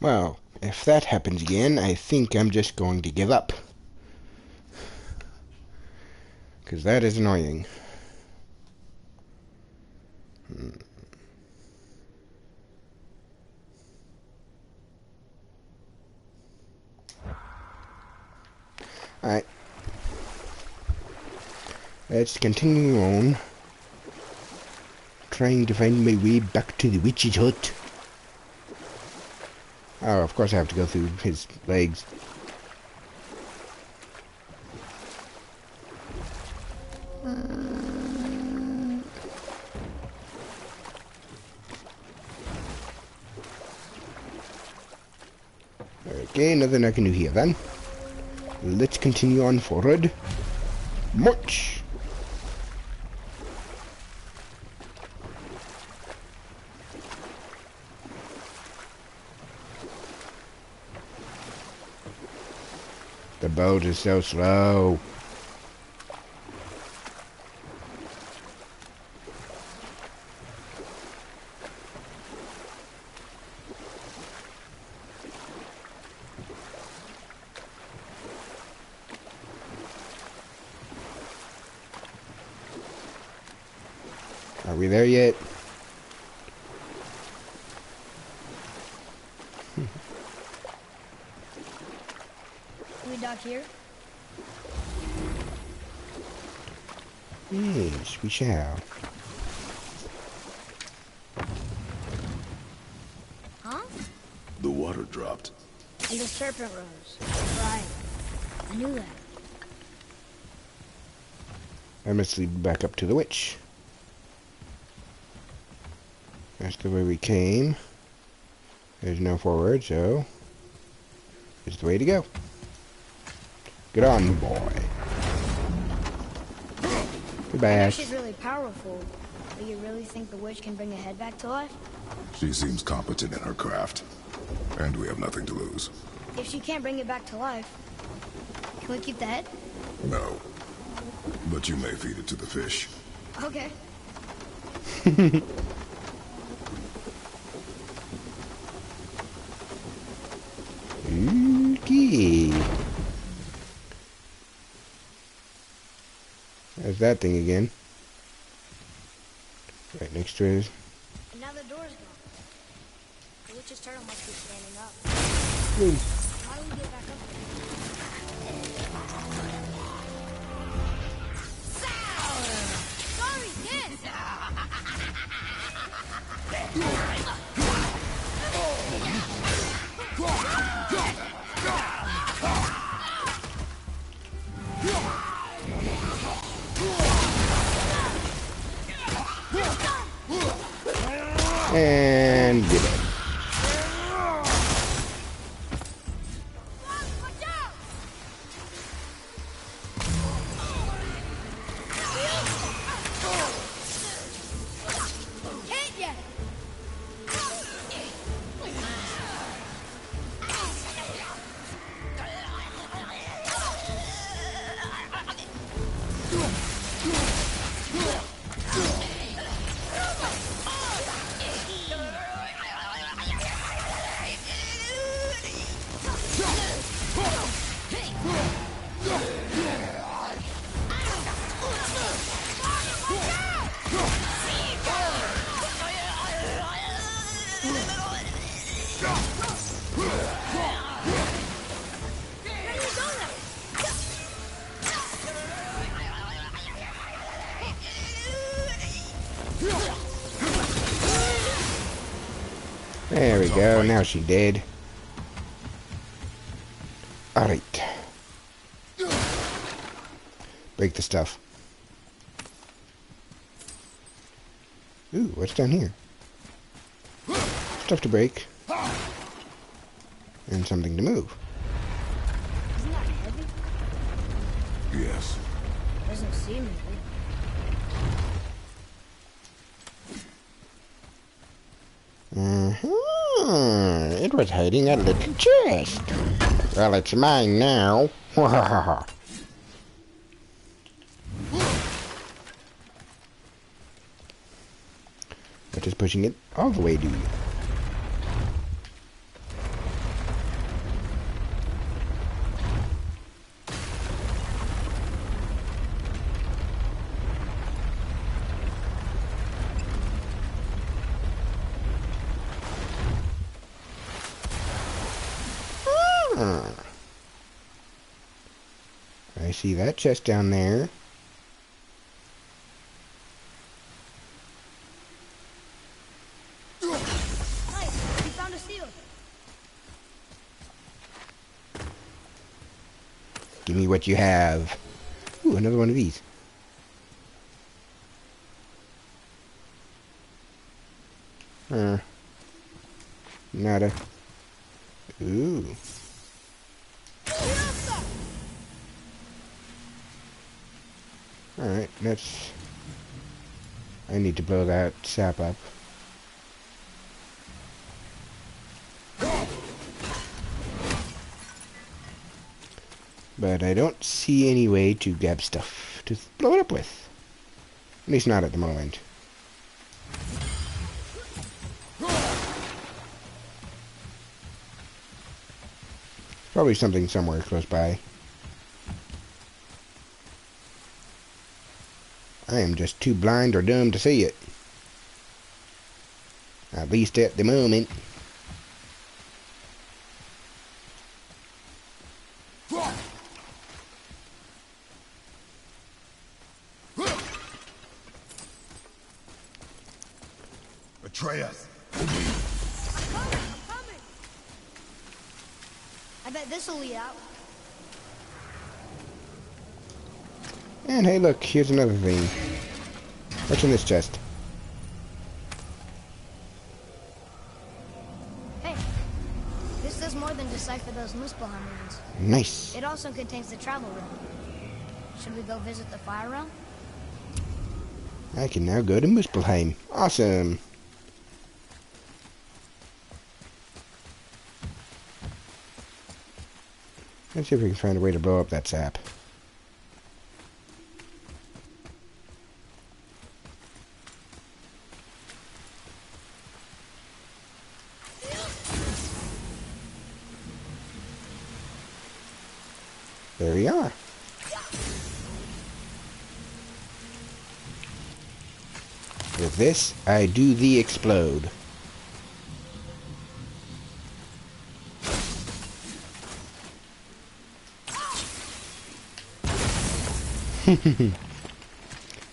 Well, if that happens again, I think I'm just going to give up. Because that is annoying. Alright. Let's continue on. Trying to find my way back to the witch's hut. Oh, of course I have to go through his legs. Okay, nothing I can do here then. Let's continue on forward. March! The boat is so slow. Are we there yet? Can we dock here? Yes, we shall. Huh? The water dropped. And the serpent rose. Right. I knew that. I must lead back up to the witch. That's the way we came. There's no forward, so it's the way to go. Get on, boy. Goodbye. I know she's really powerful, but you really think the witch can bring a head back to life? She seems competent in her craft. And we have nothing to lose. If she can't bring it back to life, can we keep the head? No. But you may feed it to the fish. Okay. Okay. There's that thing again. Right next to it. And now the door's gone. The witch's turtle must be standing up. Boom. How do we get back up there? Sorry, kids! And get it. Watch out! Hit ya! There we go. Now she did. Alright. Break the stuff. Ooh, what's down here? Stuff to break. And something to move. Isn't that heavy? Yes. Doesn't seem heavy. It was hiding a little chest. Well, it's mine now. But just pushing it all the way, dude. I see that chest down there. Nice, we found a seal. Give me what you have. Ooh, another one of these. Nada. Ooh. Alright, let's... I need to blow that sap up. But I don't see any way to grab stuff to blow it up with. At least not at the moment. Probably something somewhere close by. I am just too blind or dumb to see it. At least at the moment. Betray us. I'm coming. I bet this'll lead out. And hey, look, here's another thing. What's in this chest? Hey, this does more than decipher those Muspelheim runes. Nice. It also contains the travel rune. Should we go visit the fire realm? I can now go to Muspelheim. Awesome. Let's see if we can find a way to blow up that sap. There we are. With this, I do the explode.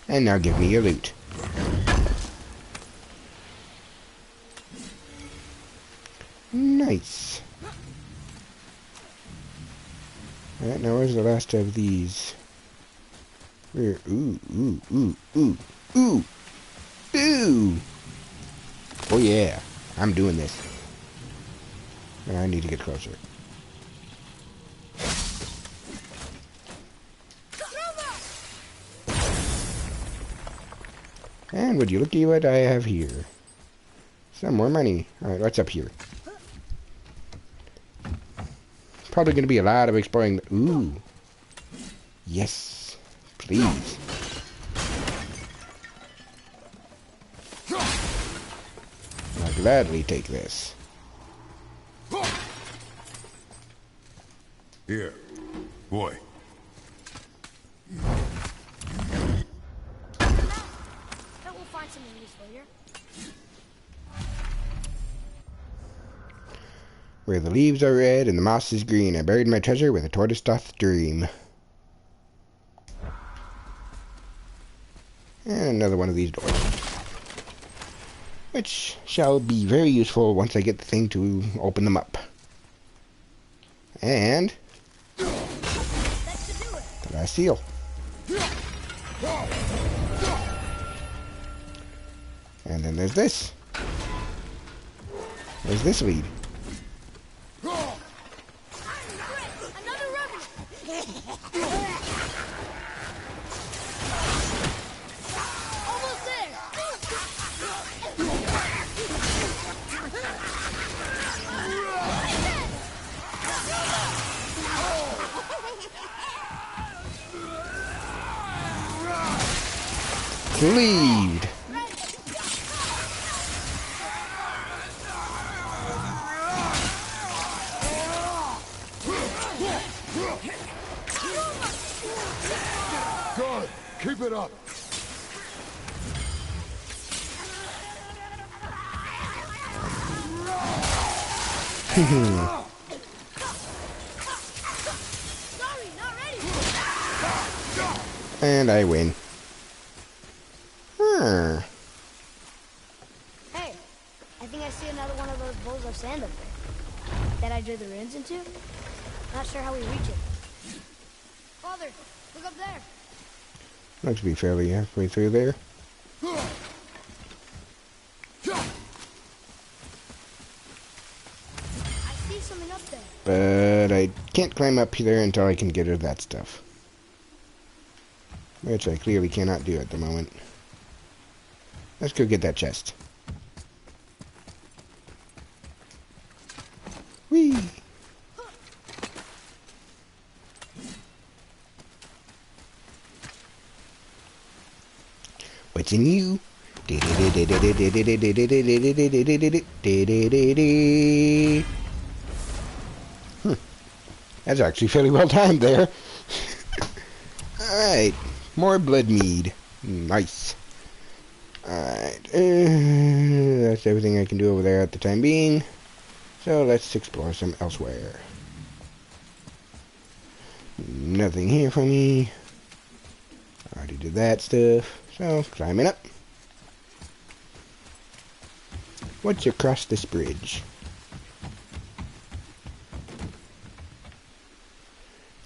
And now give me your loot. Nice. Alright, now where's the last of these? Where? Ooh, ooh, ooh, ooh, ooh, ooh! Oh yeah, I'm doing this. And I need to get closer. And would you look at what I have here? Some more money. Alright, what's up here? Probably going to be a lot of exploring. Ooh. Yes. Please. I'll gladly take this. Here. Boy. Bet we'll find something useful here. Where the leaves are red and the moss is green, I buried my treasure where the tortoise doth dream. And another one of these doors. Which shall be very useful once I get the thing to open them up. And That should do it. the last seal. And then there's this. Where's this lead? Another revenue. Almost there. Lead. Good. Keep it up. And I win. Huh. Hey, I think I see another one of those bowls of sand up there. That I drew the runes into? Not sure how we reach it. Father, look up there. Looks to be fairly halfway through there. I see something up there. But I can't climb up there until I can get rid of that stuff. Which I clearly cannot do at the moment. Let's go get that chest. Whee! What's in you? That's actually fairly well timed there. Alright, more blood mead. Nice. Alright, that's everything I can do over there at the time being. So let's explore some elsewhere. Nothing here for me. Already did that stuff. So, climbing up. What's across this bridge?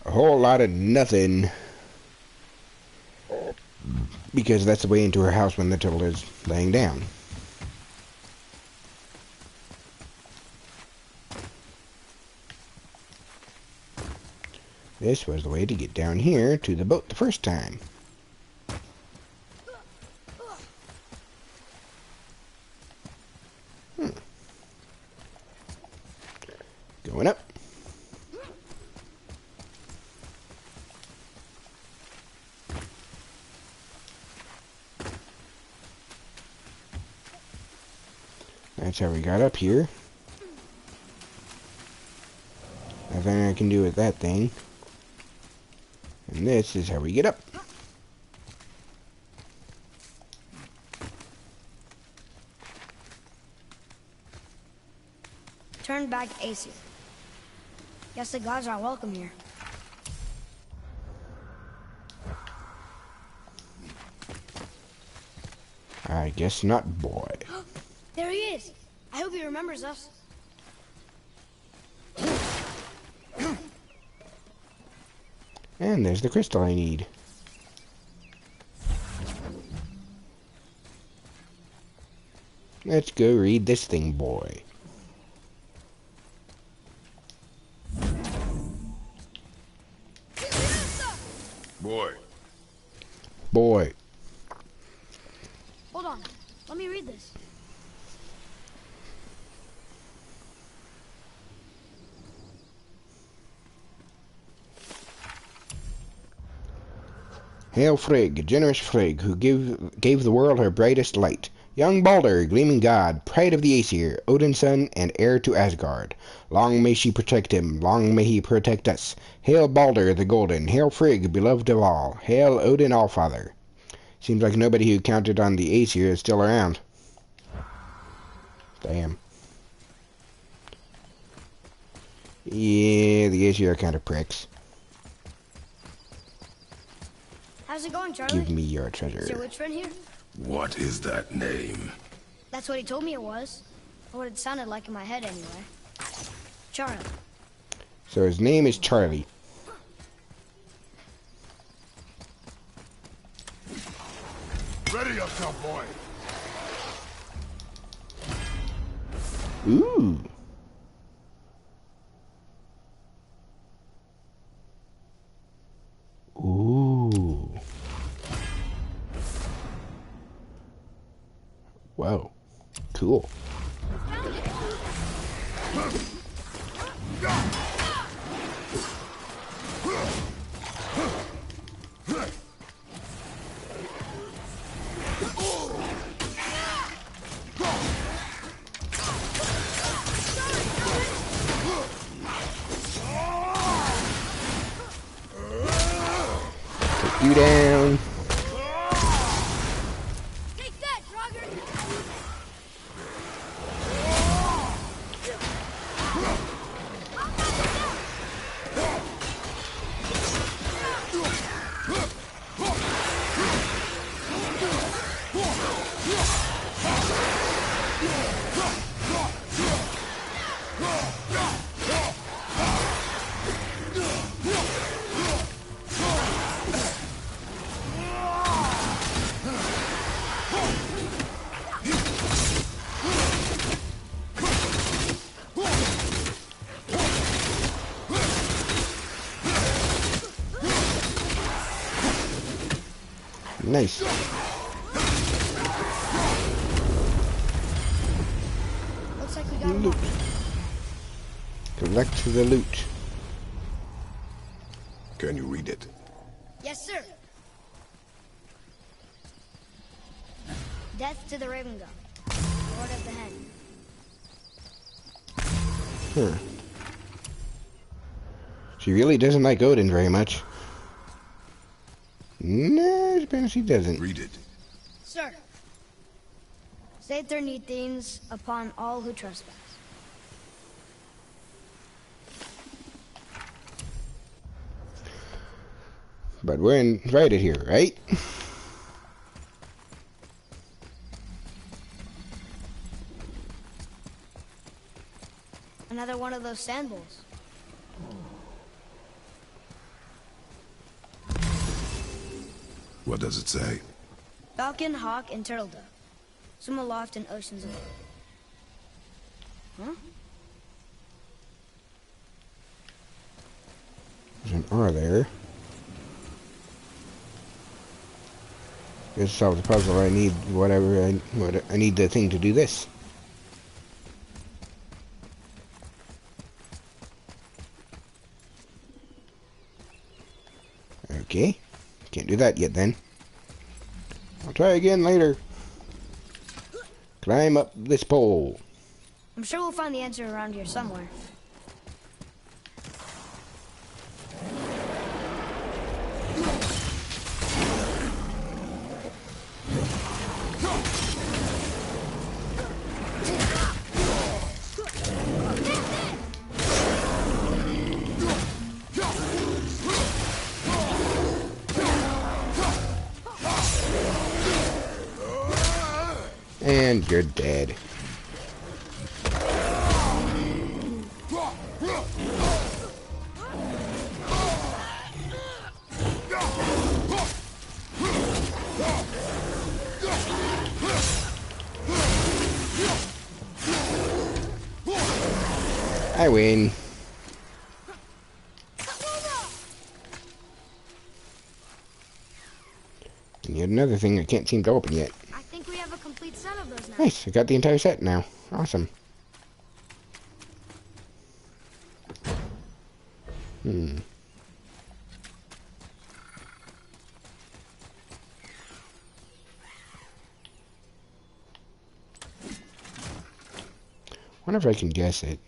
A whole lot of nothing. Because that's the way into her house when the turtle is laying down. This was the way to get down here to the boat the first time. Going up. That's how we got up here. Nothing I can do with that thing. And this is how we get up. Turn back Aesir. Guess the gods aren't welcome here. I guess not, boy. There he is. I hope he remembers us. And there's the crystal I need. Let's go read this thing, boy. Boy. Boy. Hold on. Let me read this. Hail Frigg, generous Frigg, who gave the world her brightest light. Young Balder, gleaming god, pride of the Aesir, Odin's son, and heir to Asgard. Long may she protect him, long may he protect us. Hail Balder the Golden, hail Frigg, beloved of all. Hail Odin Allfather. Seems like nobody who counted on the Aesir is still around. Damn. Yeah, the Aesir are kind of pricks. How's it going, Charlie? Give me your Is your treasure. witch friend here? What is that name? That's what he told me it was. Or what it sounded like in my head anyway. Charlie. So his name is Charlie. Ready yourself, boy. Ooh. Ooh. Whoa. Cool. Take you down. Take that, Draugr! Nice. Looks like we got him Loot. all. Collect the loot. Can you read it? Yes, sir. Death to the Raven God, Lord of the Hen. Huh. She really doesn't like Odin very much. No, apparently she doesn't. Read it. Sir, save their neat things upon all who trespass. But we're invited here, right? Another one of those sand bowls. What does it say? Falcon, hawk, and turtle dove. Swim aloft in oceans above. Huh? There's an R there. Just solve the puzzle. I need whatever I need the thing to do this. Okay. Can't do that yet then. I'll try again later. Climb up this pole. I'm sure we'll find the answer around here somewhere. And you're dead. I win. And yet another thing I can't seem to open yet. I think we have a complete set of those now. Nice, I got the entire set now. Awesome. Wonder if I can guess it.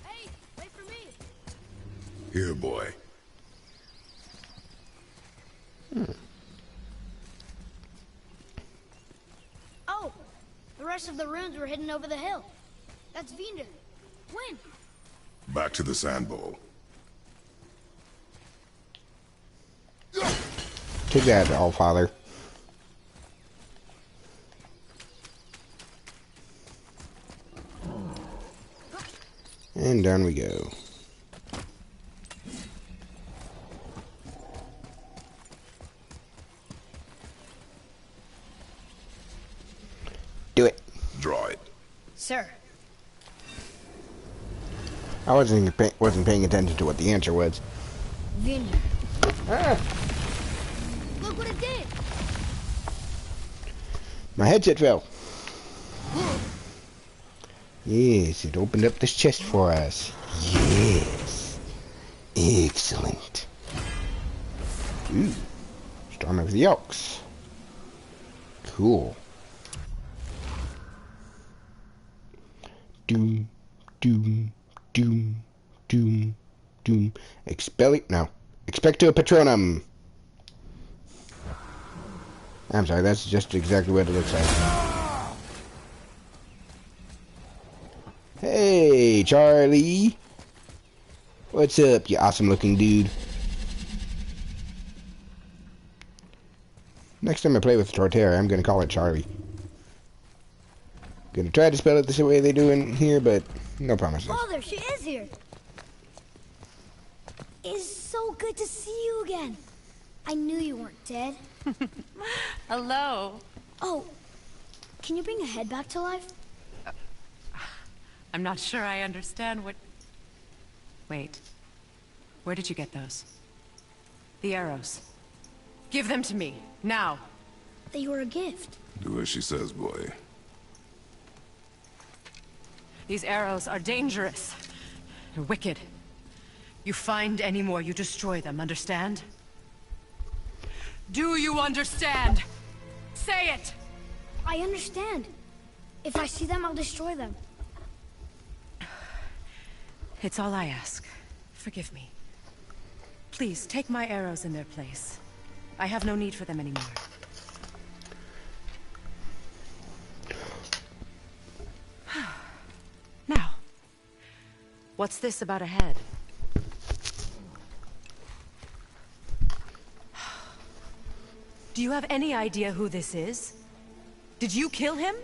Hey, wait for me. Here, boy. Oh, the rest of the runes were hidden over the hill. That's Vinder. When? Back to the sand bowl. Take that, Allfather. And down we go. Do it. Draw it. Sir. I wasn't paying attention to what the answer was. Vinder. Ah, Look what it did. my headset fell. Yes, it opened up this chest for us. Yes. Excellent. Ooh. Storm of the Elks. Cool. Doom, doom, doom, doom, doom. Expecto Patronum. I'm sorry, that's just exactly what it looks like. Hey, Charlie. What's up, you awesome looking dude? Next time I play with Torterra, I'm gonna call it Charlie. Gonna try to spell it the way they do in here, but no promises. Father, she is here. It's so good to see you again. I knew you weren't dead. Hello. Oh, can you bring a head back to life? I'm not sure I understand what... Wait. Where did you get those? The arrows. Give them to me, now. They were a gift. Do as she says, boy. These arrows are dangerous. They're wicked. You find any more, you destroy them, understand? Do you understand? Say it! I understand. If I see them, I'll destroy them. It's all I ask. Forgive me. Please, take my arrows in their place. I have no need for them anymore. Now, what's this about a head? Do you have any idea who this is? Did you kill him?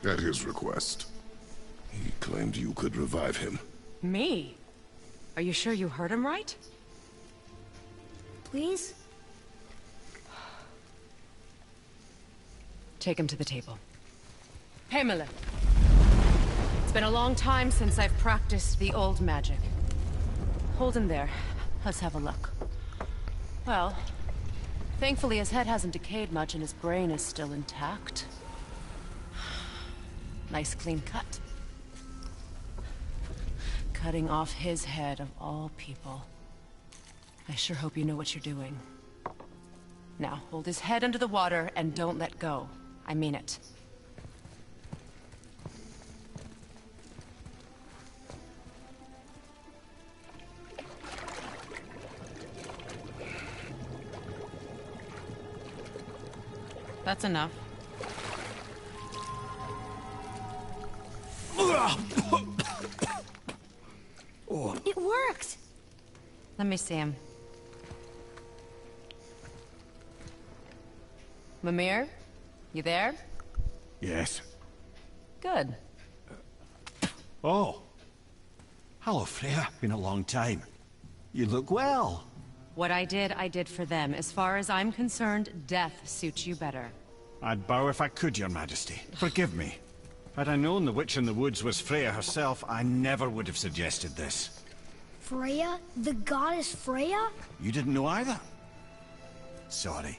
At his request. He claimed you could revive him. Me? Are you sure you heard him right? Please? Take him to the table. Pamela. It's been a long time since I've practiced the old magic. Hold him there. Let's have a look. Well, thankfully his head hasn't decayed much and his brain is still intact. Nice clean cut. Cutting off his head of all people. I sure hope you know what you're doing. Now, hold his head under the water and don't let go. I mean it. That's enough. It worked! Let me see him. Mimir? You there? Yes. Good. Oh. Hello, Freya. Been a long time. You look well. What I did for them. As far as I'm concerned, death suits you better. I'd bow if I could, Your Majesty. Forgive me. Had I known the witch in the woods was Freya herself, I never would have suggested this. Freya? The goddess Freya? You didn't know either? Sorry.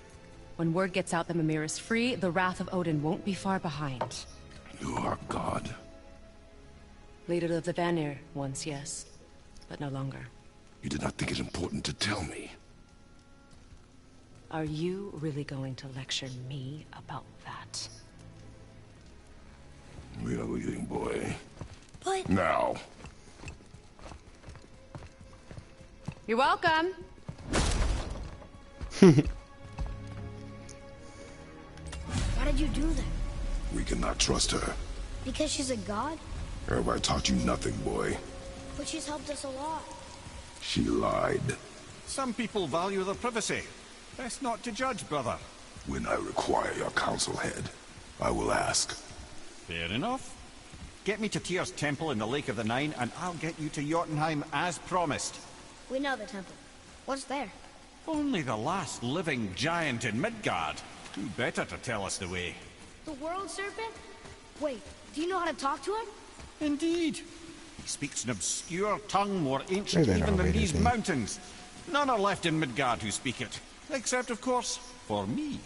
When word gets out that Mimir is free, the wrath of Odin won't be far behind. You are God. Leader of the Vanir, once yes, but no longer. You did not think it important to tell me. Are you really going to lecture me about that? We are leaving, boy. But... Now. You're welcome. Why did you do that? We cannot trust her. Because she's a god? Have I taught you nothing, boy? But she's helped us a lot. She lied. Some people value their privacy. Best not to judge, brother. When I require your council head, I will ask. Fair enough. Get me to Tyr's temple in the Lake of the Nine, and I'll get you to Jotunheim as promised. We know the temple. What's there? Only the last living giant in Midgard. Who better to tell us the way? The world serpent? Wait, do you know how to talk to him? Indeed. He speaks an obscure tongue more ancient There's an even than elevator these thing. mountains. None are left in Midgard who speak it. Except, of course, for me.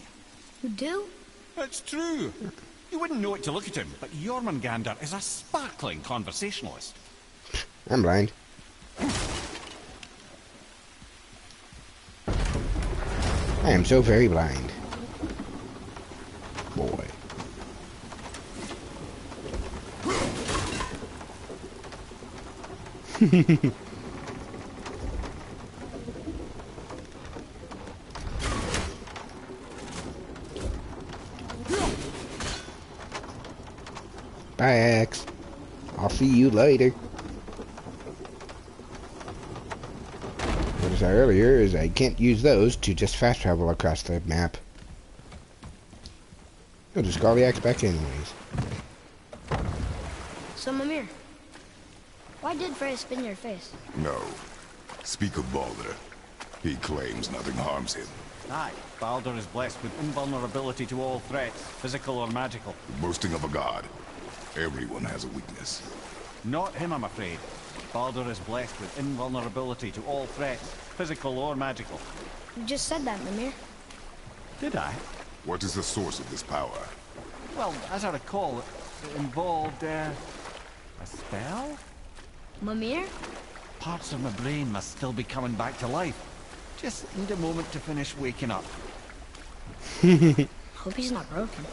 You do? It's true. You wouldn't know it to look at him, but Jormungandr is a sparkling conversationalist. I'm blind. I am so very blind. Boy. Bye, Axe. I'll see you later. What I said earlier is I can't use those to just fast travel across the map. I'll just call the axe back anyways. So, Mimir, why did Freya spin your face? No. Speak of Baldur. He claims nothing harms him. Aye, Baldur is blessed with invulnerability to all threats, physical or magical. Boasting of a god. Everyone has a weakness. Not him, I'm afraid. Baldur is blessed with invulnerability to all threats, physical or magical. You just said that, Mimir. Did I? What is the source of this power? Well, as I recall, it involved, a spell? Mimir? Parts of my brain must still be coming back to life. Just need a moment to finish waking up. Hope he's not broken.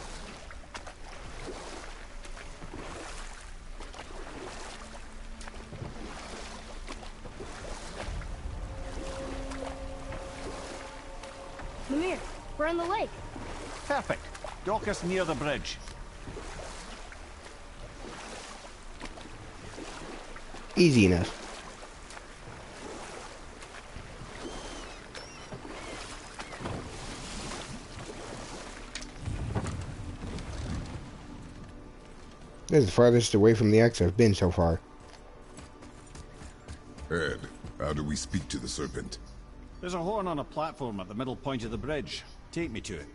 Mimir, we're in the lake. Perfect. Dock us near the bridge. Easy enough. This is the farthest away from the X I've been so far. Ed, how do we speak to the serpent? There's a horn on a platform at the middle point of the bridge. Take me to it.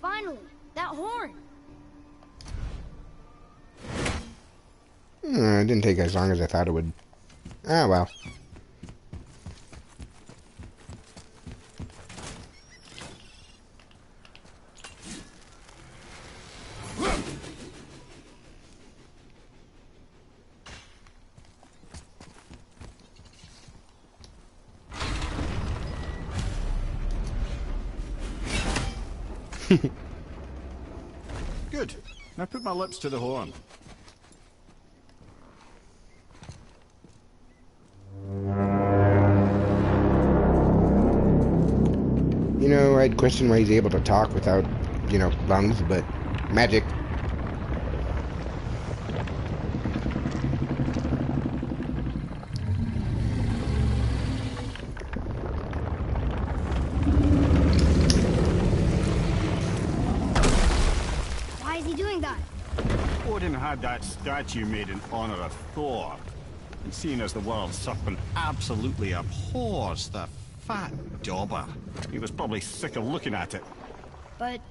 Finally, that horn. It didn't take as long as I thought it would. Ah, well. Good. Now put my lips to the horn. You know, I'd question why he's able to talk without, you know, lungs, but magic. Why is he doing that? Odin had that statue made in honor of Thor. And seeing as the world serpent absolutely abhors the fat dauber, he was probably sick of looking at it. But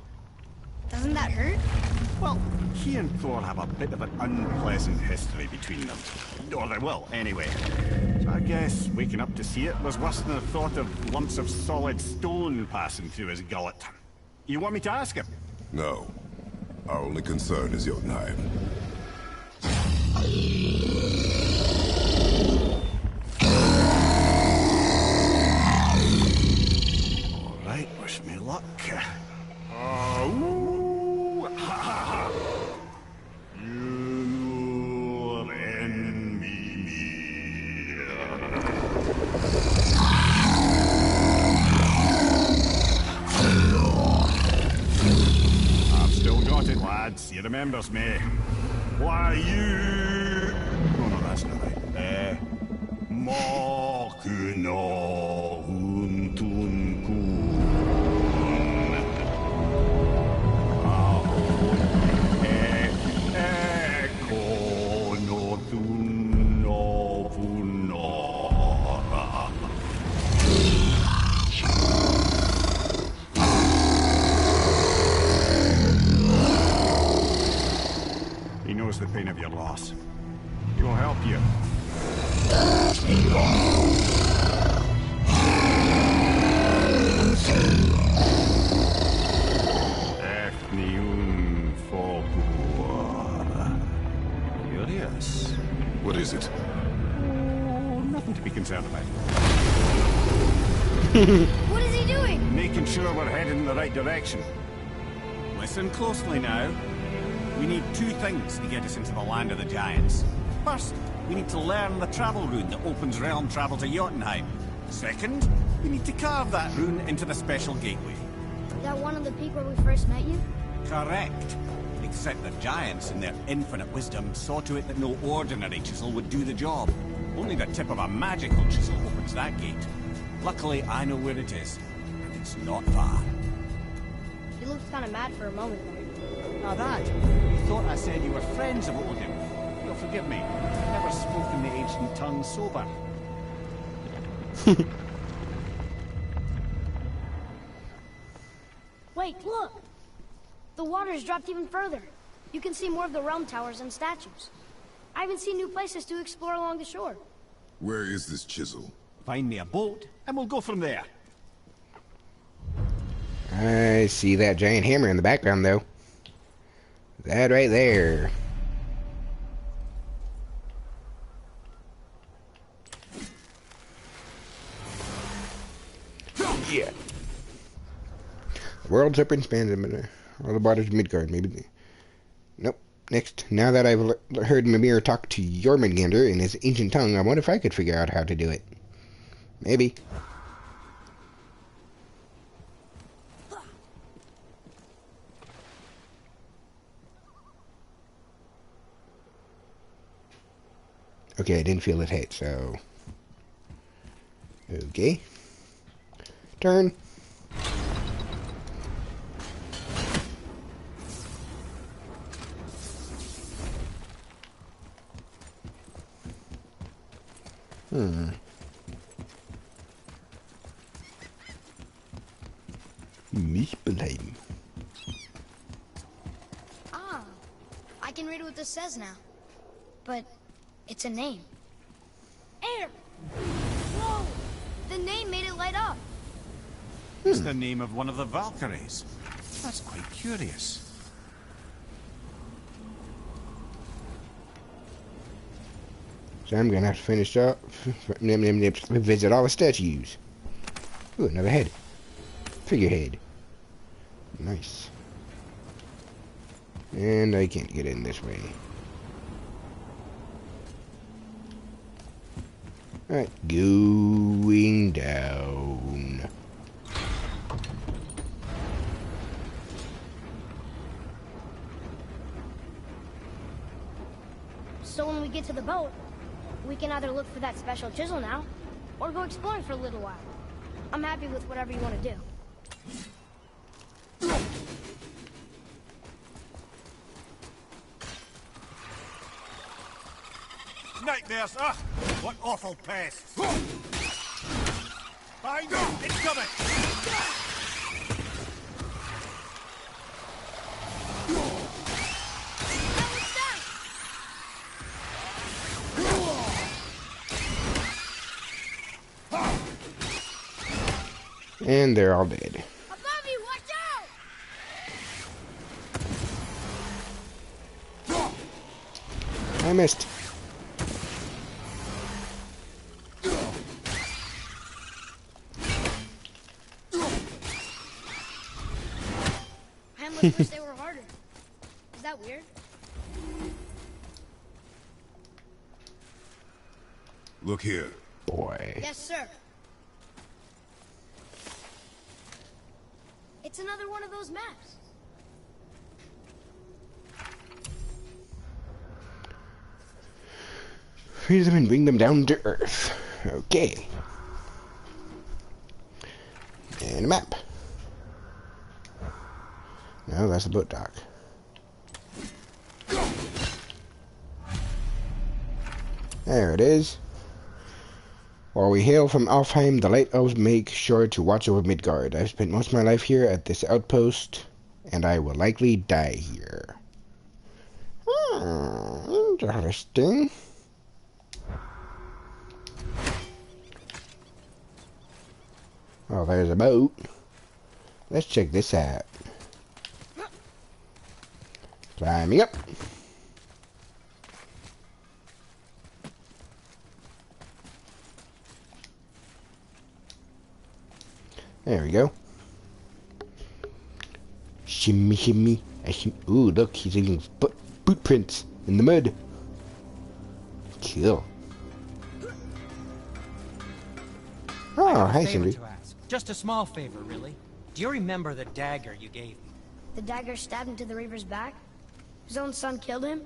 doesn't that hurt? Well, he and Thor have a bit of an unpleasant history between them. Or they will, anyway. So I guess waking up to see it was worse than the thought of lumps of solid stone passing through his gullet. You want me to ask him? No. Our only concern is Jotunheim. All right, wish me luck. Ooh, ha, ha, ha. You'll envy me. I've still got it, lads. He remembers me. Why, you... Oh, no, that's not right. Mokuno Huntunkun. Eko no Tunno Punora. He knows the pain of your loss. He will help you. Efniun Fogur. Curious. What is it? Oh, nothing to be concerned about. What is he doing? Making sure we're heading in the right direction. Listen closely now. We need two things to get us into the land of the giants. First, we need to learn the travel rune that opens realm travel to Jotunheim. Second, we need to carve that rune into the special gateway. Is that one of the peak where we first met you? Correct. Except the giants, in their infinite wisdom, saw to it that no ordinary chisel would do the job. Only the tip of a magical chisel opens that gate. Luckily, I know where it is, and it's not far. You looked kind of mad for a moment there. Now that, you thought I said you were friends of Odin. You'll forgive forgive me. Never spoken the ancient tongue sober. Wait, look! The water's dropped even further. You can see more of the realm towers and statues. I even see new places to explore along the shore. Where is this chisel? Find me a boat, and we'll go from there. I see that giant hammer in the background, though. That right there. Yeah. The world serpent spans all the borders of Midgard. Maybe. Nope. Next, now that I've heard Mimir talk to Jormungandr in his ancient tongue, I wonder if I could figure out how to do it. Maybe. Okay, I didn't feel it hit, so... Okay. Turn. Mispelheim. Ah, I can read what this says now. But it's a name. Air! Whoa! The name made it light up. It's the name of one of the Valkyries. That's quite curious. So I'm gonna have to finish up, visit all the statues. Ooh, another head. Figurehead. Nice. And I can't get in this way. Alright, going down. So when we get to the boat, we can either look for that special chisel now, or go exploring for a little while. I'm happy with whatever you want to do. Nightmares! Ah! What awful pests! Behind you! It's coming! And they're all dead. Above you, watch out! I missed. I almost wish they were harder. Is that weird? Look here. Boy. Yes, sir. It's another one of those maps. Free them and bring them down to Earth. Okay. And a map. No, that's a boat dock. There it is. While we hail from Alfheim, the Light Elves make sure to watch over Midgard. I've spent most of my life here at this outpost, and I will likely die here. Interesting. Oh, there's a boat. Let's check this out. Climbing up. There we go. Shimmy, shimmy. Ooh, look, he's leaving boot prints in the mud. Cool. Oh, hi, Favor Cindy. to ask. Just a small favor, really. Do you remember the dagger you gave me? The dagger stabbed into the Reaver's back? His own son killed him?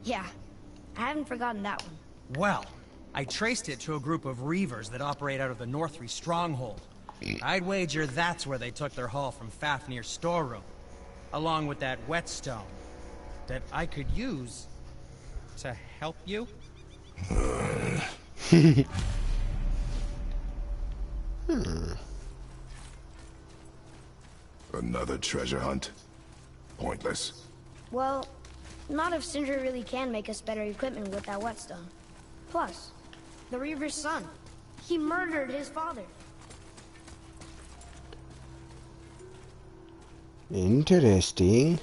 Yeah, I haven't forgotten that one. Well, I traced it to a group of Reavers that operate out of the Northree stronghold. I'd wager that's where they took their haul from Fafnir's storeroom, along with that whetstone that I could use to help you? Another treasure hunt? Pointless. Well, not if Sindri really can make us better equipment with that whetstone. Plus, the Reaver's son. He murdered his father. Interesting.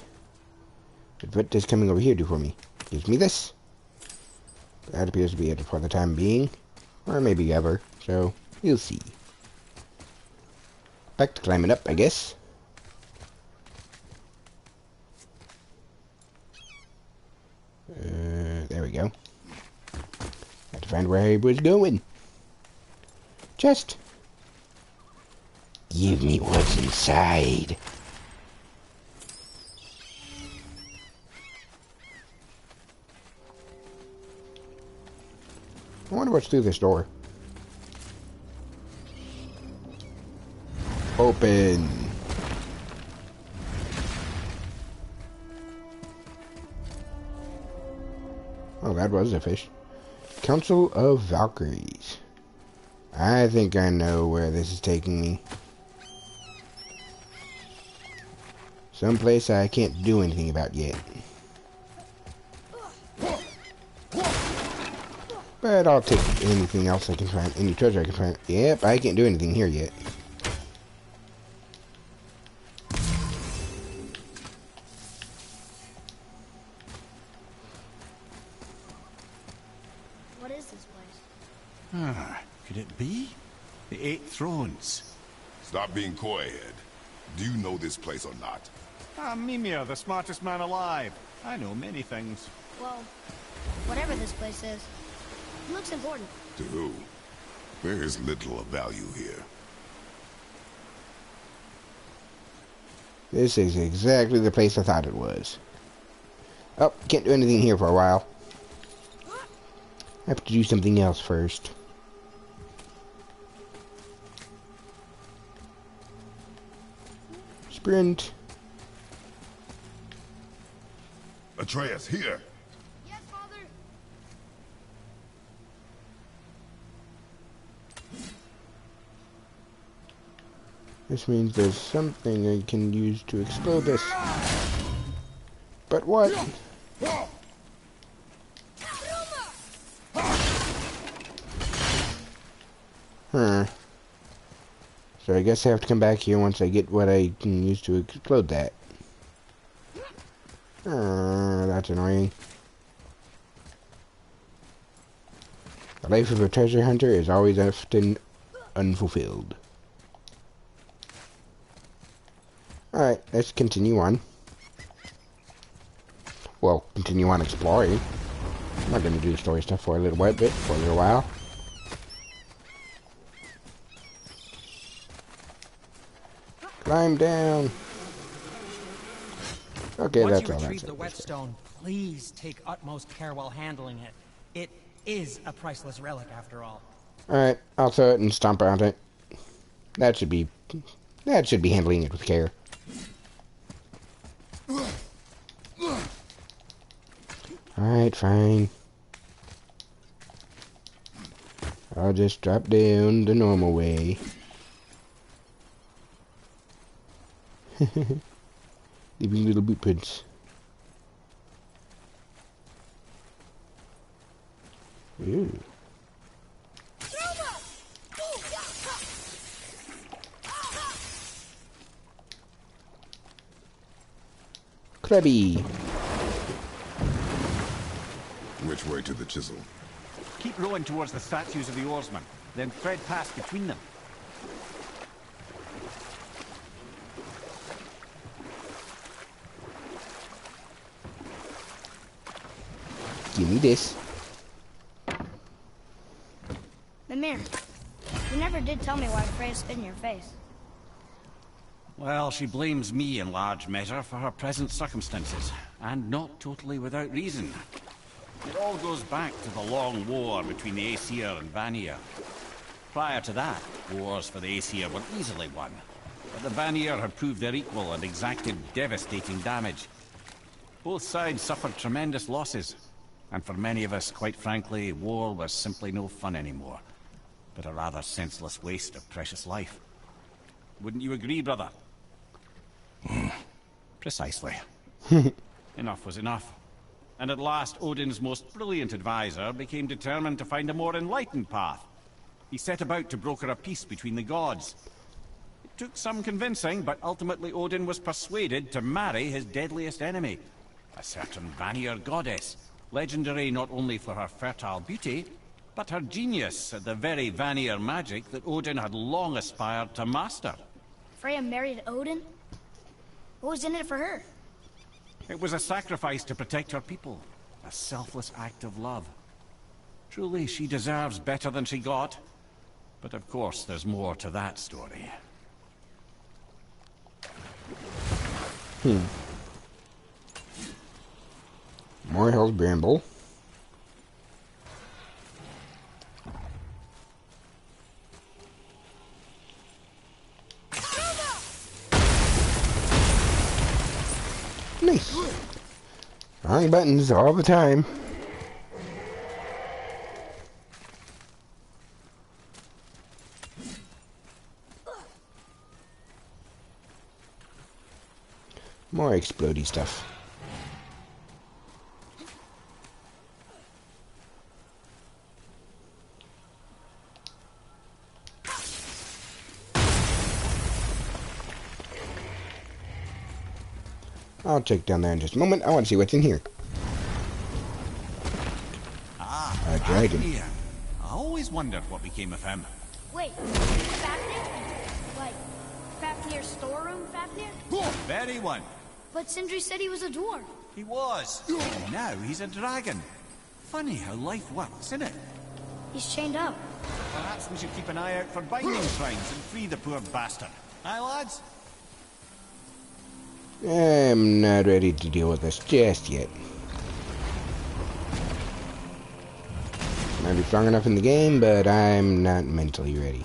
But what does coming over here do for me? Gives me this. That appears to be it for the time being. Or maybe ever. So, we'll see. Back to climbing up, I guess. There we go. Had to find where I was going. Chest. Give me what's inside. I wonder what's through this door. Open. Oh, that was a fish. Council of Valkyries. I think I know where this is taking me. Someplace I can't do anything about yet. But I'll take anything else I can find. Any treasure I can find. Yep, I can't do anything here yet. What is this place? Ah, could it be? The Eight Thrones. Stop being coy-head. Do you know this place or not? I'm Mimir, the smartest man alive. I know many things. Well, whatever this place is, it looks important. To who? There is little of value here. This is exactly the place I thought it was. Oh, can't do anything here for a while. I have to do something else first. Sprint. Atreus, here! Yes, Father. This means there's something I can use to explode this. But what? Huh. So I guess I have to come back here once I get what I can use to explode that. That's annoying. The life of a treasure hunter is always often unfulfilled. Alright, let's continue on. Well, continue on exploring. I'm not going to do the story stuff for a little while. Climb down. Okay, Once that's you all. retrieve the whetstone, please take utmost care while handling it. It is a priceless relic, after all. Alright, I'll throw it and stomp around it. That should be handling it with care. Alright, fine. I'll just drop down the normal way. Leaving little boot prints. Ooh. Krabby. Which way to the chisel? Keep rowing towards the statues of the oarsmen, then thread past between them. Give me this. Mimir, you never did tell me why Freya spit in your face. Well, she blames me in large measure for her present circumstances, and not totally without reason. It all goes back to the long war between the Aesir and Vanir. Prior to that, wars for the Aesir were easily won, but the Vanir had proved their equal and exacted devastating damage. Both sides suffered tremendous losses. And for many of us, quite frankly, war was simply no fun anymore, but a rather senseless waste of precious life. Wouldn't you agree, brother? Precisely. Enough was enough. And at last, Odin's most brilliant advisor became determined to find a more enlightened path. He set about to broker a peace between the gods. It took some convincing, but ultimately Odin was persuaded to marry his deadliest enemy, a certain Vanir goddess, legendary not only for her fertile beauty, but her genius at the very Vanir magic that Odin had long aspired to master. Freya married Odin? What was in it for her? It was a sacrifice to protect her people, a selfless act of love. Truly, she deserves better than she got. But of course, there's more to that story. More Hell's Bramble. Nice. Wrong buttons all the time. More explodey stuff. I'll check down there in just a moment. I want to see what's in here. A dragon. Here. I always wondered what became of him. Wait, Fafnir? Like, Fafnir's storeroom Fafnir? Very one. But Sindri said he was a dwarf. He was. And now he's a dragon. Funny how life works, isn't it? He's chained up. Perhaps we should keep an eye out for binding shrines and free the poor bastard. Aye, lads? I'm not ready to deal with this just yet. Might be strong enough in the game, but I'm not mentally ready.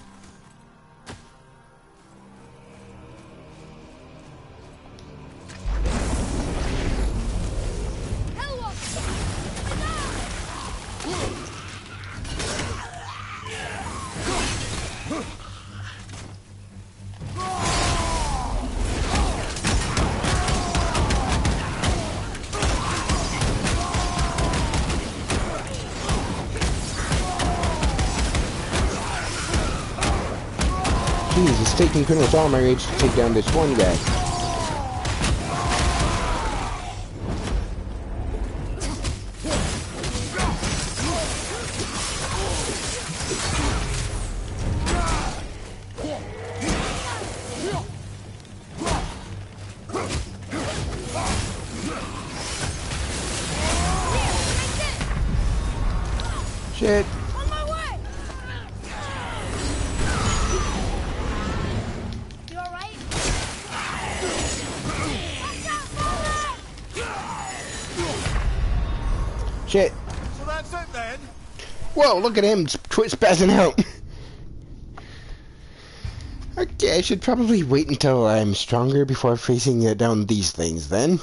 Jeez, it's taking pretty much all my rage to take down this one guy. Shit. On my way! You alright? Watch out, father! Shit. So that's it then? Whoa, look at him spazzing out. Okay, I should probably wait until I'm stronger before facing down these things then.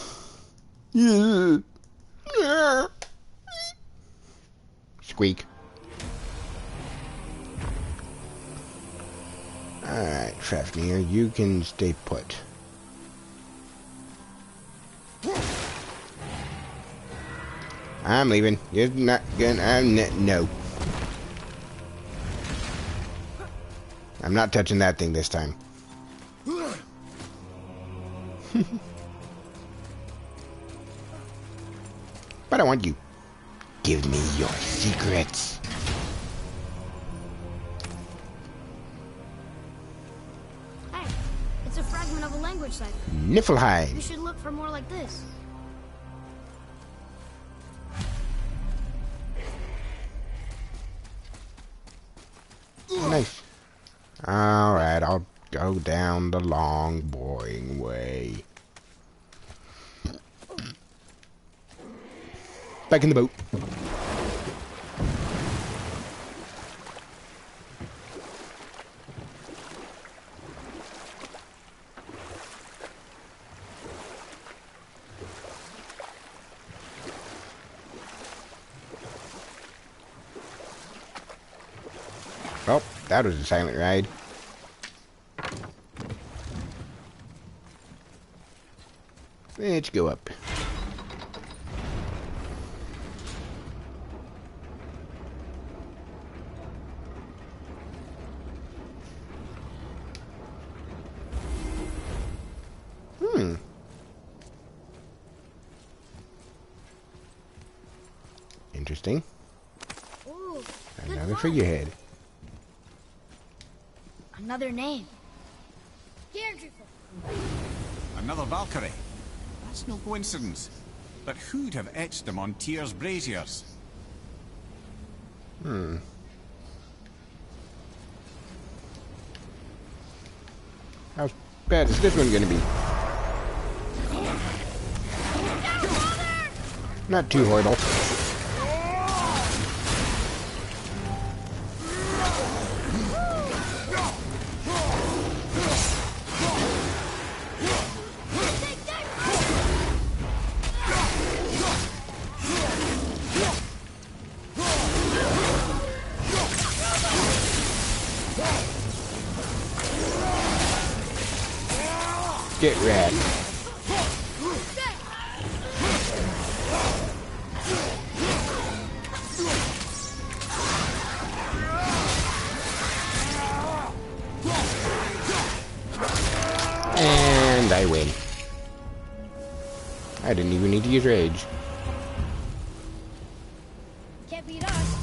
Squeak. Alright, Fafnir, you can stay put. I'm leaving. You're not gonna. No. I'm not touching that thing this time. But I want you. Give me your secrets. Hey, it's a fragment of a language cipher. Niflheim. We should look for more like this. Nice. Alright, I'll go down the long, boring way. Back in the boat. Oh, that was a silent ride. Let's go up. Interesting. Ooh, good Another find. figurehead. Another name. Deirdre. Another Valkyrie. That's no coincidence. But who'd have etched them on Tyr's braziers? How bad is this one gonna be? Not too horrible. Get wrecked. And I win. I didn't even need to use rage. Can't beat us.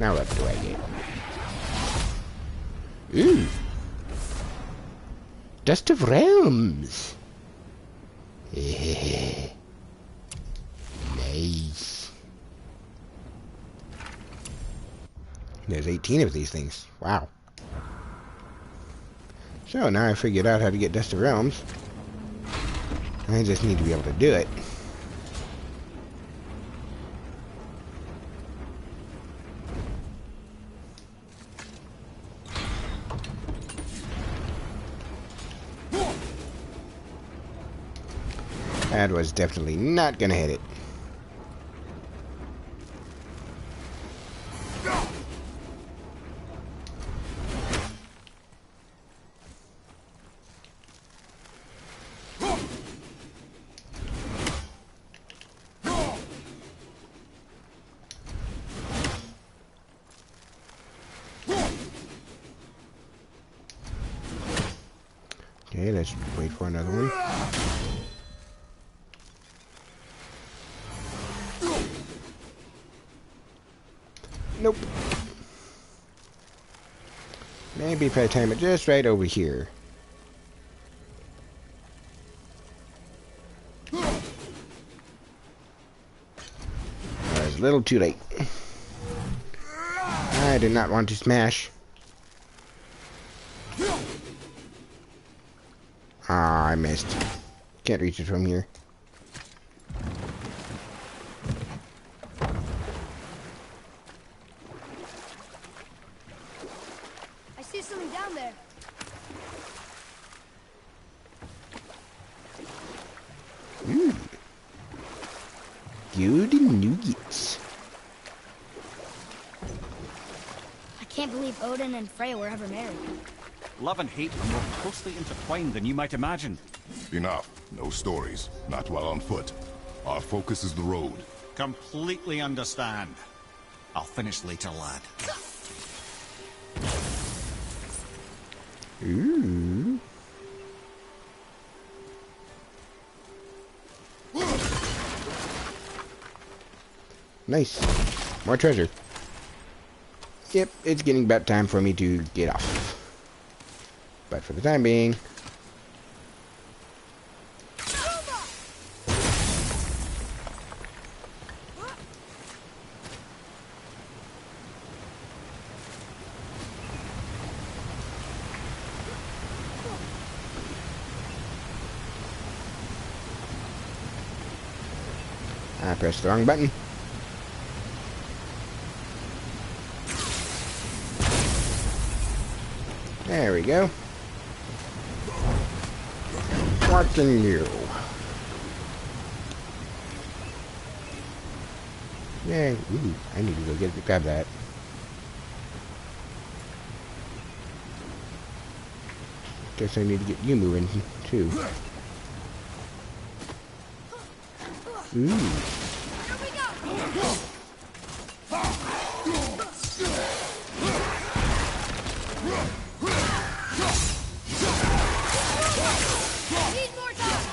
Now what do I get? Ooh. Dust of Realms. Nice. There's 18 of these things. Wow. So now I figured out how to get Dust of Realms. I just need to be able to do it. That was definitely not gonna hit it. Okay, let's wait for another one. Nope. Maybe if I time it just right over here. I was a little too late. I did not want to smash. Ah, I missed. Can't reach it from here. I see something down there. Ooh. Golden nuggets. I can't believe Odin and Freya were ever married. Love and hate are more closely intertwined than you might imagine. Enough. No stories. Not while on foot. Our focus is the road. Completely understand. I'll finish later, lad. Ooh. Nice. More treasure. Yep, it's getting about time for me to get off. But for the time being... I pressed the wrong button. There we go. Watching you. Yay. Ooh, I need to go grab that. Guess I need to get you moving, too. Ooh. Here we go! Need more time!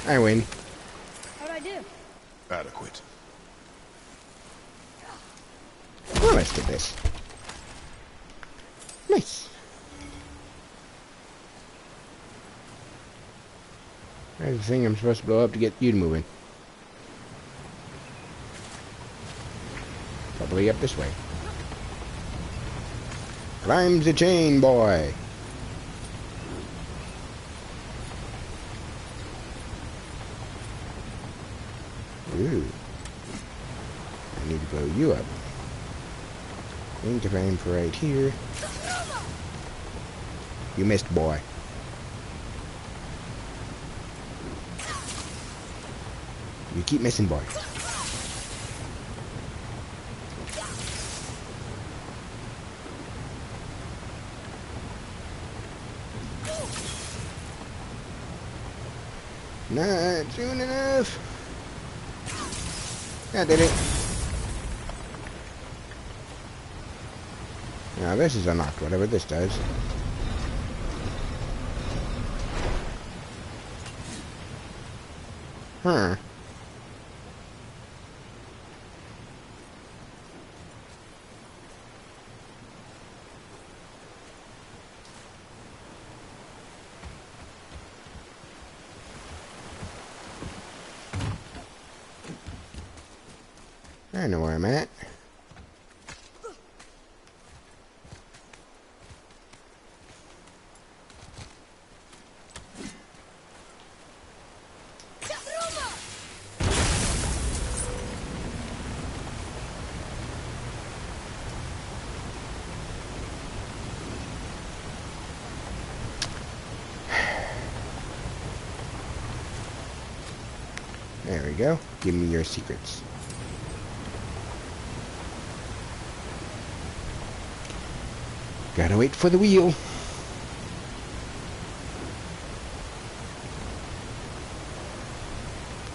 I win. How'd I do? Adequate. Well, let's get this. Nice. There's the thing I'm supposed to blow up to get you moving. Probably up this way. Climb the chain, boy. Ooh. I need to blow you up. I think if I aim for right here. You missed, boy. You keep missing, boy. Not soon enough. I did it. Now this is unlocked, whatever this does. Huh. I know where I'm at. There we go. Give me your secrets. Gotta wait for the wheel.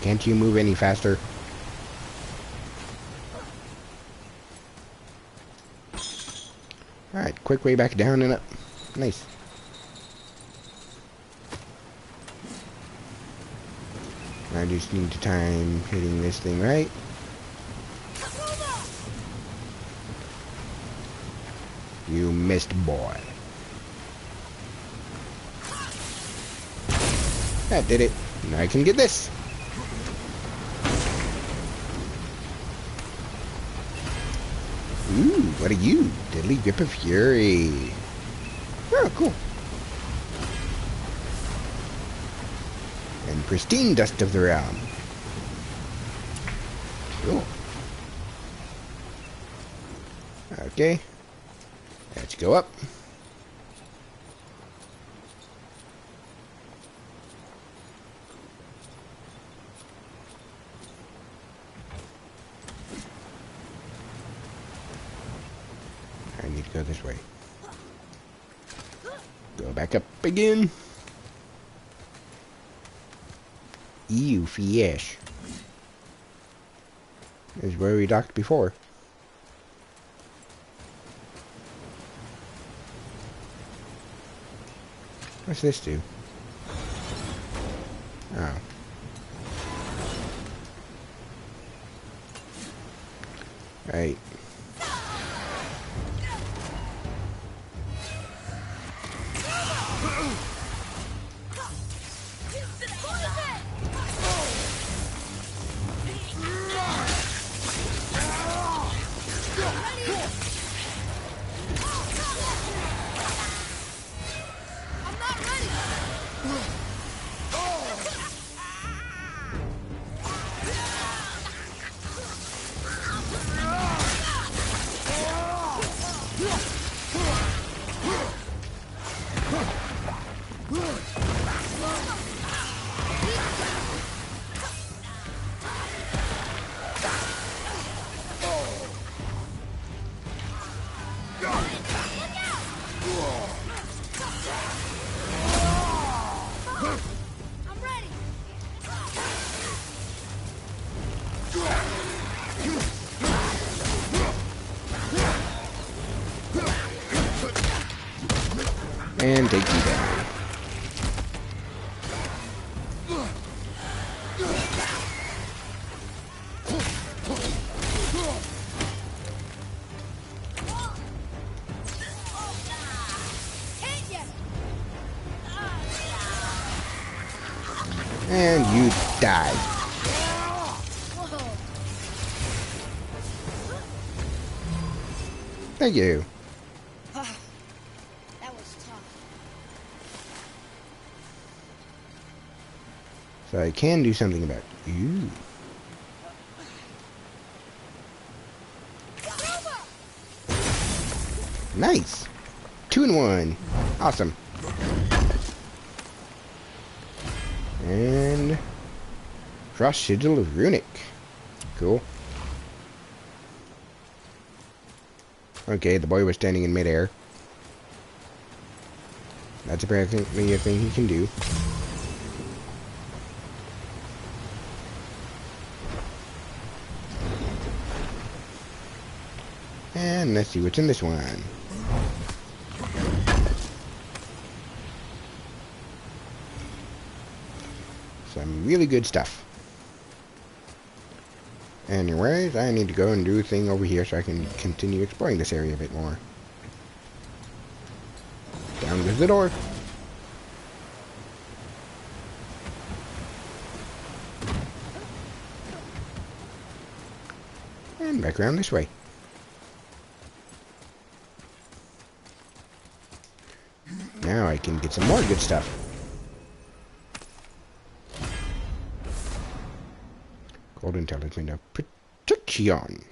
Can't you move any faster? Alright, quick way back down and up. Nice. I just need to time hitting this thing right. You missed, boy. That did it. Now I can get this. Ooh, what are you? Deadly Grip of Fury. Oh, cool. And Pristine Dust of the Realm. Cool. Okay. Let's go up. I need to go this way. Go back up again. Ew, fish. This is where we docked before. What's this do? Oh. Right. And take you down. And you died. Thank you. That was tough. So I can do something about you. Nice. 2 in 1. Awesome. And Frost Sigil of Runic. Cool. Okay, the boy was standing in midair. That's apparently a thing he can do. And let's see what's in this one. Some really good stuff. Anyways, I need to go and do a thing over here so I can continue exploring this area a bit more. Down goes the door. And back around this way. Now I can get some more good stuff. Golden Talisman of Protection.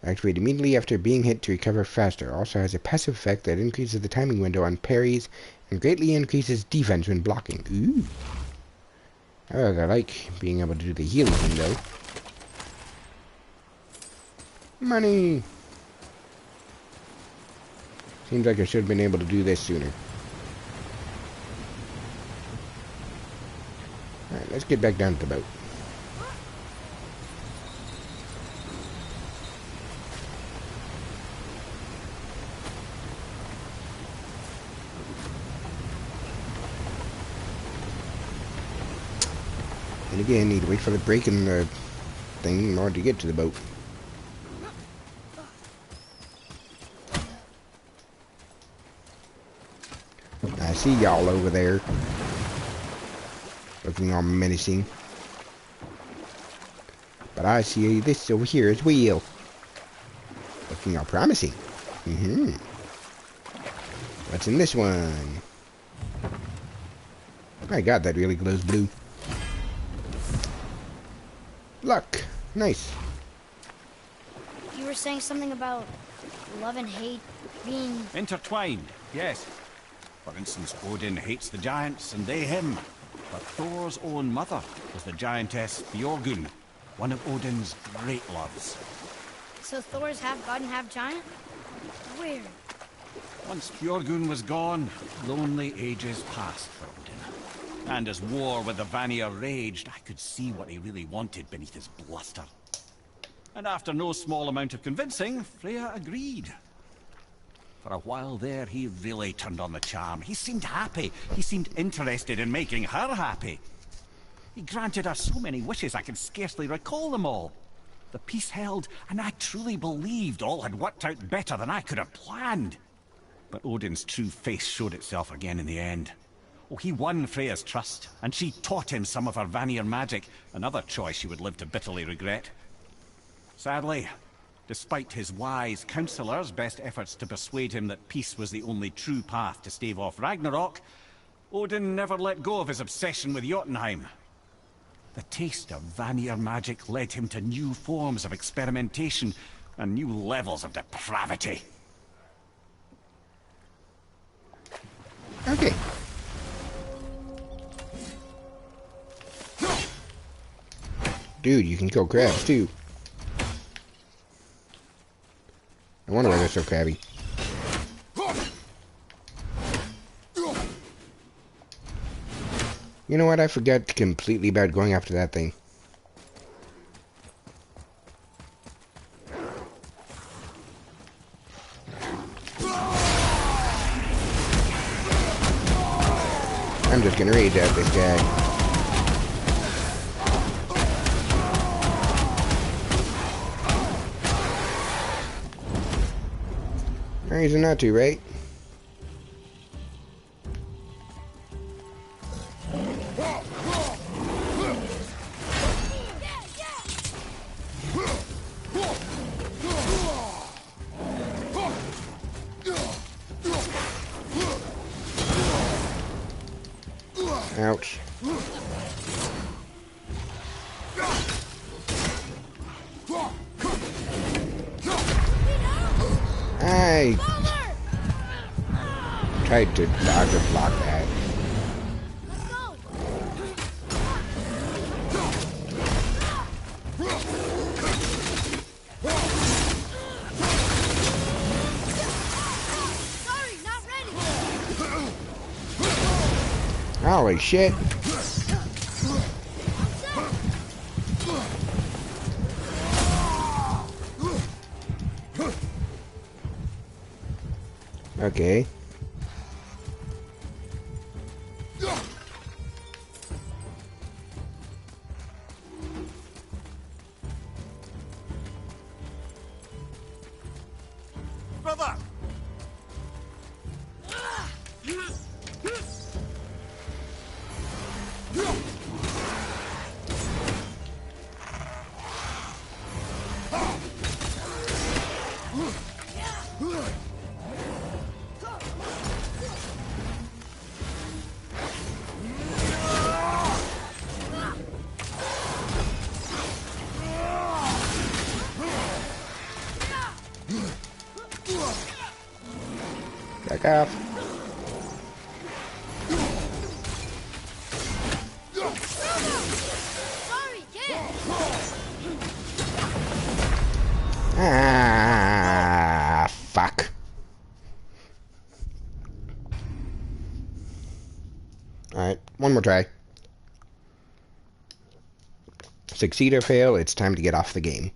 Activate immediately after being hit to recover faster. Also has a passive effect that increases the timing window on parries and greatly increases defense when blocking. Ooh. I like being able to do the healing thing though. Money! Seems like I should have been able to do this sooner. Alright, let's get back down to the boat. And again, need to wait for the break in the thing in order to get to the boat. I see y'all over there. Looking all menacing. But I see this over here as well. Looking all promising. What's in this one? My god, that really glows blue. Luck. Nice. You were saying something about love and hate being... Intertwined, yes. For instance, Odin hates the giants and they him. But Thor's own mother was the giantess Björgun, one of Odin's great loves. So Thor's half god and half giant? Weird. Once Björgun was gone, lonely ages passed for Odin. And as war with the Vanir raged, I could see what he really wanted beneath his bluster. And after no small amount of convincing, Freya agreed. For a while there, he really turned on the charm. He seemed happy. He seemed interested in making her happy. He granted her so many wishes I can scarcely recall them all. The peace held, and I truly believed all had worked out better than I could have planned. But Odin's true face showed itself again in the end. Oh, he won Freya's trust, and she taught him some of her Vanir magic, another choice she would live to bitterly regret. Sadly, despite his wise counselors' best efforts to persuade him that peace was the only true path to stave off Ragnarok, Odin never let go of his obsession with Jotunheim. The taste of Vanir magic led him to new forms of experimentation and new levels of depravity. Okay. Dude, you can kill crabs too. I wonder why they're so crabby. You know what? I forgot completely about going after that thing. I'm just gonna rage at this guy. No reason not to, right? Ouch. I tried to dodge or block that. Sorry, not ready. Holy shit. Okay. Brother! Back off. Sorry, kid. Ah, fuck. Alright, one more try. Succeed or fail, it's time to get off the game.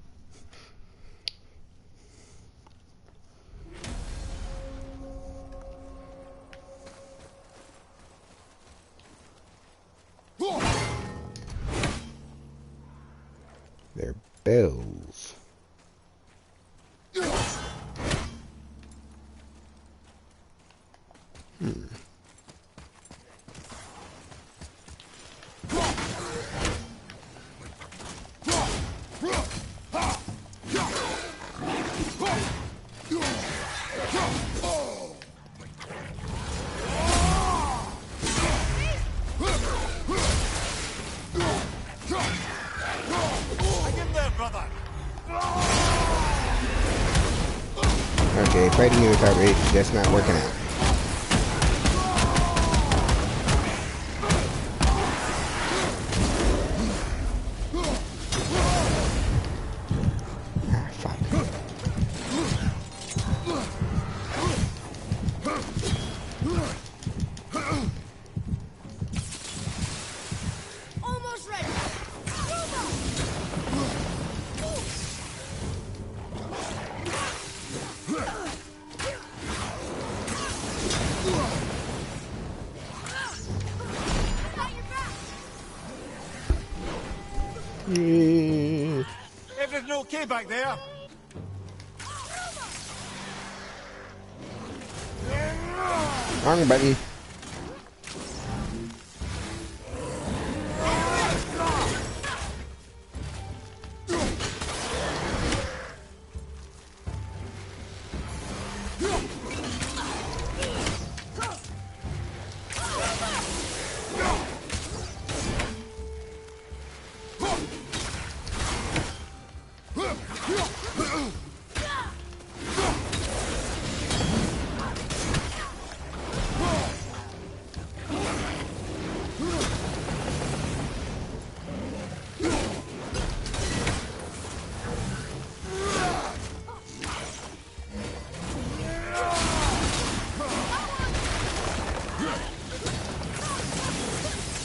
They're bells. Hang in there, brother! Okay, fighting you without rage is just not working out. Ah, fuck. Almost ready. Everything okay back there? Wrong button.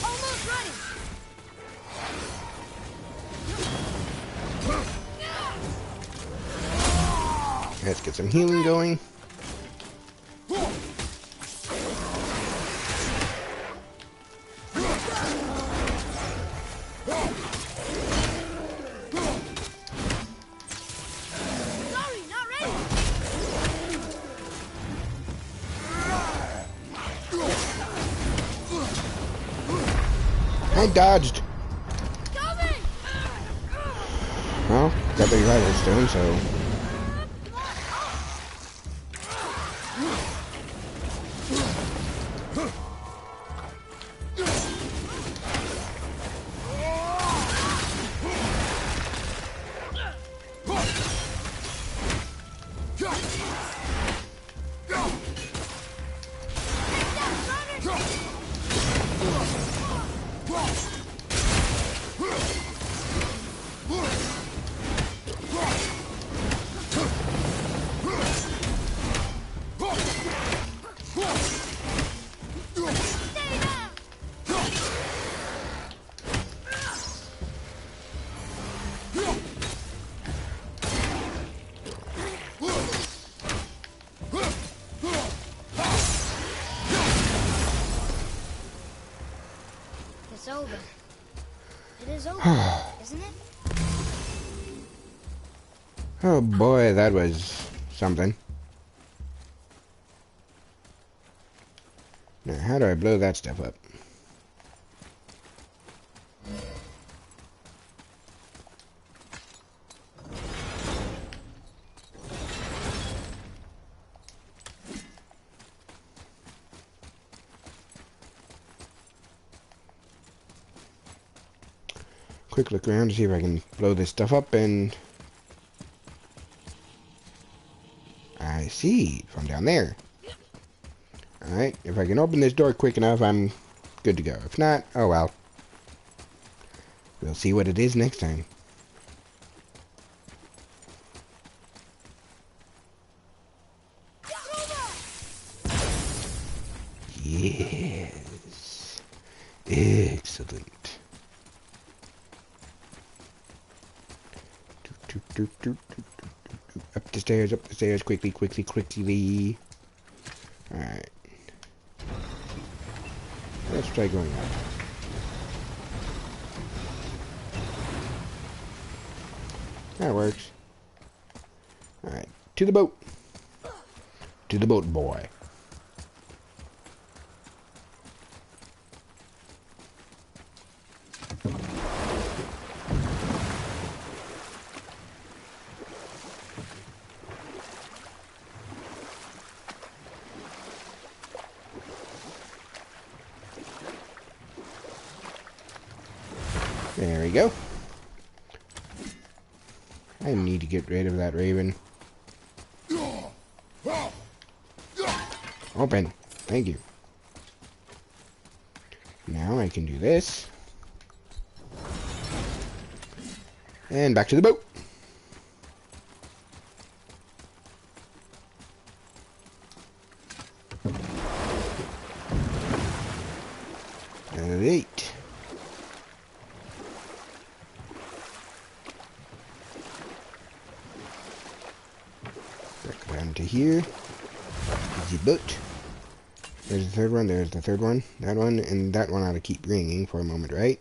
Almost ready. Let's get some healing going. I dodged. Coming! Well, got the rival stone, so. It's over. It is over, isn't it? Oh boy, that was something. Now, how do I blow that stuff up? Quick look around to see if I can blow this stuff up, and I see from down there. Alright, if I can open this door quick enough, I'm good to go. If not, oh well. We'll see what it is next time. Yes. Excellent. Up the stairs, quickly, quickly, quickly. Alright. Let's try going up. That works. Alright, to the boat. To the boat, boy. There we go. I need to get rid of that raven. Open. Thank you. Now I can do this. And back to the boat. Alright. Back around to here. Easy boat. There's the third one, there's the third one. That one, and that one ought to keep ringing for a moment, right?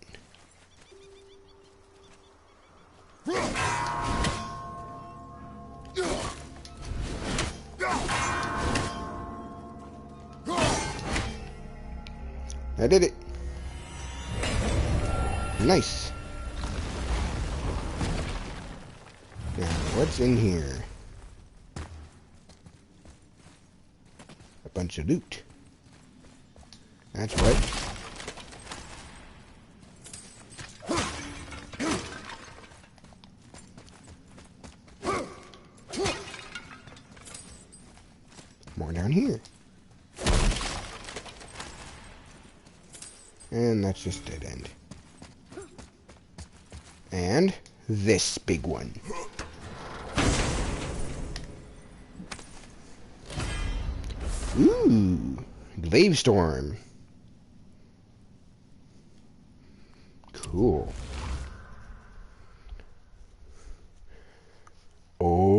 I did it. Nice. Now, what's in here? A bunch of loot. That's what. More down here. And that's just dead end. And this big one. Ooh, Glaive Storm. Cool. Oh.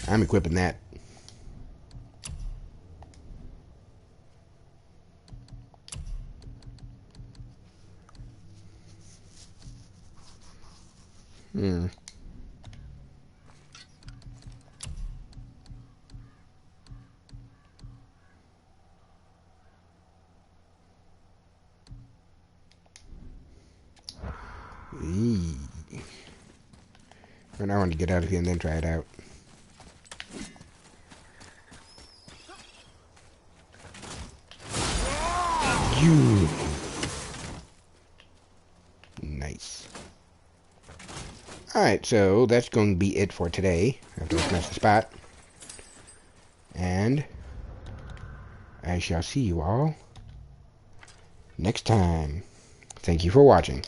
I'm equipping that. And I want to get out of here and then try it out. You. Nice. Alright, so that's going to be it for today. After I smash the spot. And I shall see you all next time. Thank you for watching.